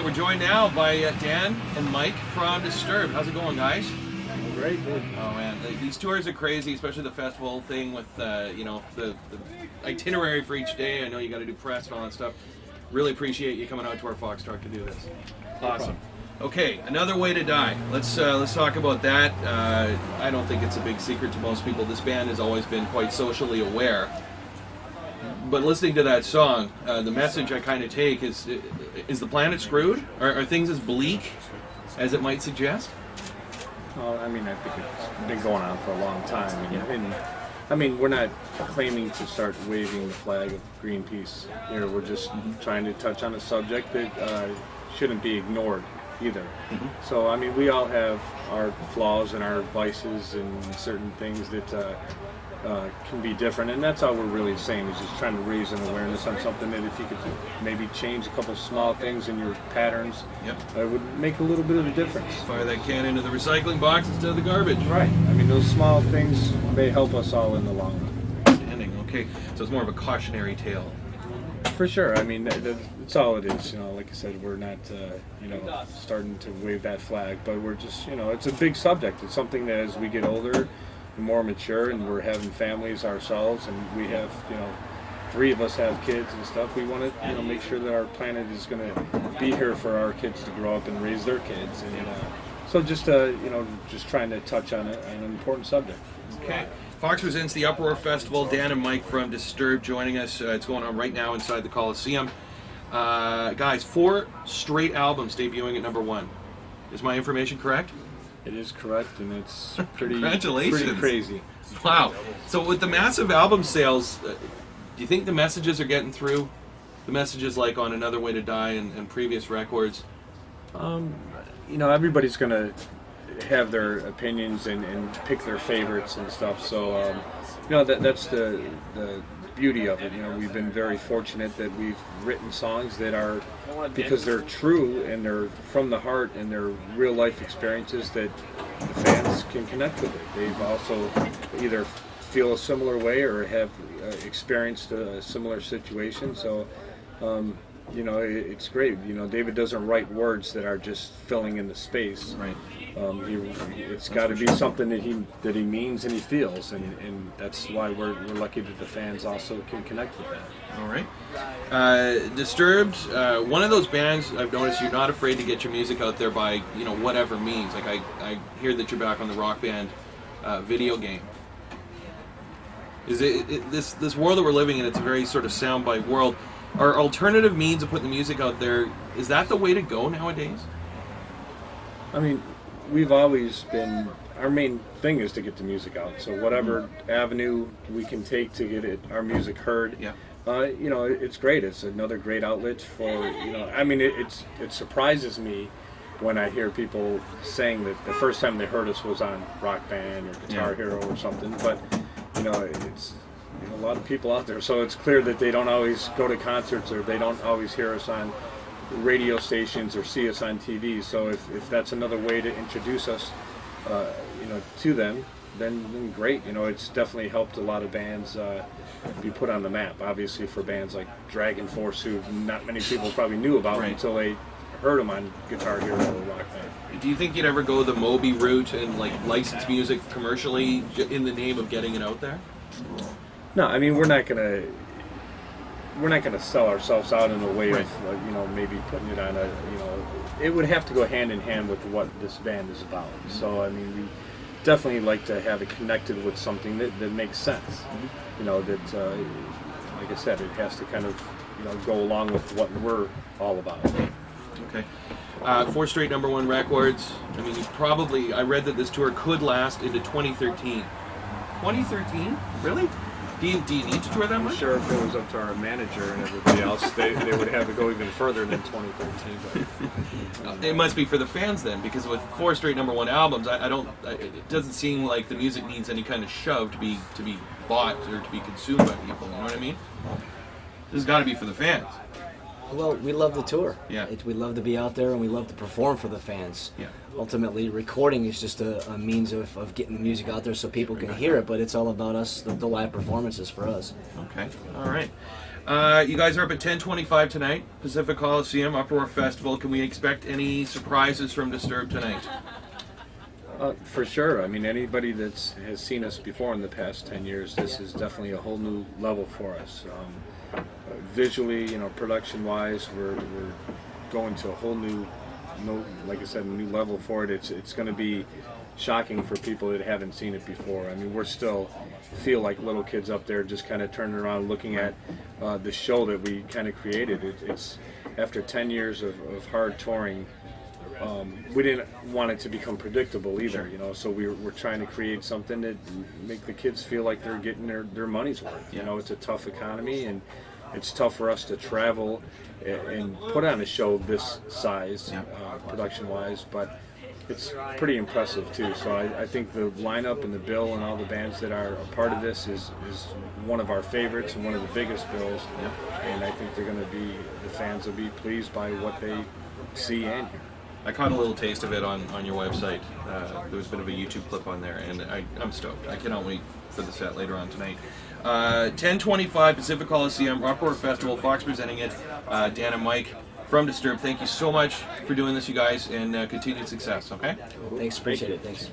right, we're joined now by Dan and Mike from Disturbed. How's it going, guys? Great, good. Oh man, these tours are crazy, especially the festival thing with you know, the itinerary for each day. I know you got to do press and all that stuff. Really appreciate you coming out to our Fox truck to do this. Awesome. Okay, Another Way to Die. Let's talk about that. I don't think it's a big secret to most people. This band has always been quite socially aware. But listening to that song, the message I kind of take is the planet screwed? Are things as bleak as it might suggest? Well, I mean, I think it's been going on for a long time. And I mean, we're not claiming to start waving the flag of Greenpeace here. We're just trying to touch on a subject that shouldn't be ignored either. So, I mean, we all have our flaws and our vices and certain things that can be different, and that's all we're really saying, is just trying to raise an awareness on something that if you could maybe change a couple small things in your patterns, it would make a little bit of a difference. Fire that can into the recycling box instead of the garbage. Right. I mean, those small things may help us all in the long run. Outstanding. Okay, so it's more of a cautionary tale. For sure. I mean, that's all it is. You know, like I said, we're not, you know, starting to wave that flag, but we're just, you know, it's a big subject. It's something that as we get older, more mature, and we're having families ourselves, and we have, you know, 3 of us have kids and stuff. We want to, you know, make sure that our planet is going to be here for our kids to grow up and raise their kids, and so just you know, just trying to touch on an important subject. Okay. Fox presents the Uproar Festival. Dan and Mike from Disturbed joining us. It's going on right now inside the Coliseum. Guys, 4 straight albums debuting at #1. Is my information correct? It is correct, and it's pretty, Congratulations. pretty crazy. Wow. So with the massive album sales, do you think the messages are getting through? The messages like on Another Way to Die and previous records? You know, everybody's going to have their opinions and pick their favorites and stuff, so, you know, that's the beauty of it. You know, we've been very fortunate that we've written songs that are, because they're true and they're from the heart and they're real life experiences, that the fans can connect with it. They've also either feel a similar way or have experienced a similar situation, so you know, it's great. You know, David doesn't write words that are just filling in the space. Right. It's got to be something that he means and he feels, and that's why we're lucky that the fans also can connect with that. All right. Disturbed, one of those bands I've noticed you're not afraid to get your music out there by, you know, whatever means. Like I hear that you're back on the Rock Band video game. Is this world that we're living in? It's a very sort of soundbite world. Are alternative means of putting the music out there, is that the way to go nowadays? I mean, we've always been, our main thing is to get the music out. So whatever avenue we can take to get our music heard, you know, it's great. It's another great outlet for, you know, I mean, it surprises me when I hear people saying that the first time they heard us was on Rock Band or Guitar Hero or something, but, you know, it's a lot of people out there, so it's clear that they don't always go to concerts or they don't always hear us on radio stations or see us on TV. So if that's another way to introduce us, you know, to them, then great. You know, it's definitely helped a lot of bands be put on the map. Obviously, for bands like Dragon Force, who not many people probably knew about until they heard them on Guitar Hero or Rock Band. Do you think you'd ever go the Moby route and like license music commercially in the name of getting it out there? No, I mean, we're not gonna sell ourselves out in a way of, you know, maybe putting it on a, you know, it would have to go hand in hand with what this band is about. So, I mean, we definitely like to have it connected with something that makes sense. You know, that, like I said, it has to kind of, you know, go along with what we're all about. Okay. 4 straight #1 records. I mean, I read that this tour could last into 2013. 2013? Really? Do you need to tour that much? I'm sure if it was up to our manager and everybody else, they would have it go even further than 2013. But it must be for the fans then, because with 4 straight #1 albums, it doesn't seem like the music needs any kind of shove to be bought or to be consumed by people. You know what I mean? This has got to be for the fans. Well, we love the tour. Yeah. We love to be out there and we love to perform for the fans. Yeah. Ultimately, recording is just a means of getting the music out there so people can hear it, but it's all about us, the live performances for us. Okay. All right. You guys are up at 10:25 tonight, Pacific Coliseum, Uproar Festival. Can we expect any surprises from Disturbed tonight? For sure. I mean, anybody that has seen us before in the past 10 years, this is definitely a whole new level for us. Visually, you know, production-wise, we're going to a whole new, like I said, a new level for it. It's going to be shocking for people that haven't seen it before. I mean, we're still feel like little kids up there just kind of turning around looking at the show that we kind of created. It's after 10 years of hard touring. We didn't want it to become predictable either, you know. So we're trying to create something that make the kids feel like they're getting their money's worth. You know, it's a tough economy, and it's tough for us to travel and put on a show this size, production-wise. But it's pretty impressive too. So I think the lineup and the bill and all the bands that are a part of this is one of our favorites and one of the biggest bills. And I think the fans will be pleased by what they see and hear. I caught a little taste of it on your website. There was a bit of a YouTube clip on there, and I'm stoked. I cannot wait for the set later on tonight. 10:25 Pacific Coliseum, Uproar Festival, Fox presenting it. Dan and Mike from Disturbed, thank you so much for doing this, you guys, and continued success, okay? Thanks, appreciate it. Thanks.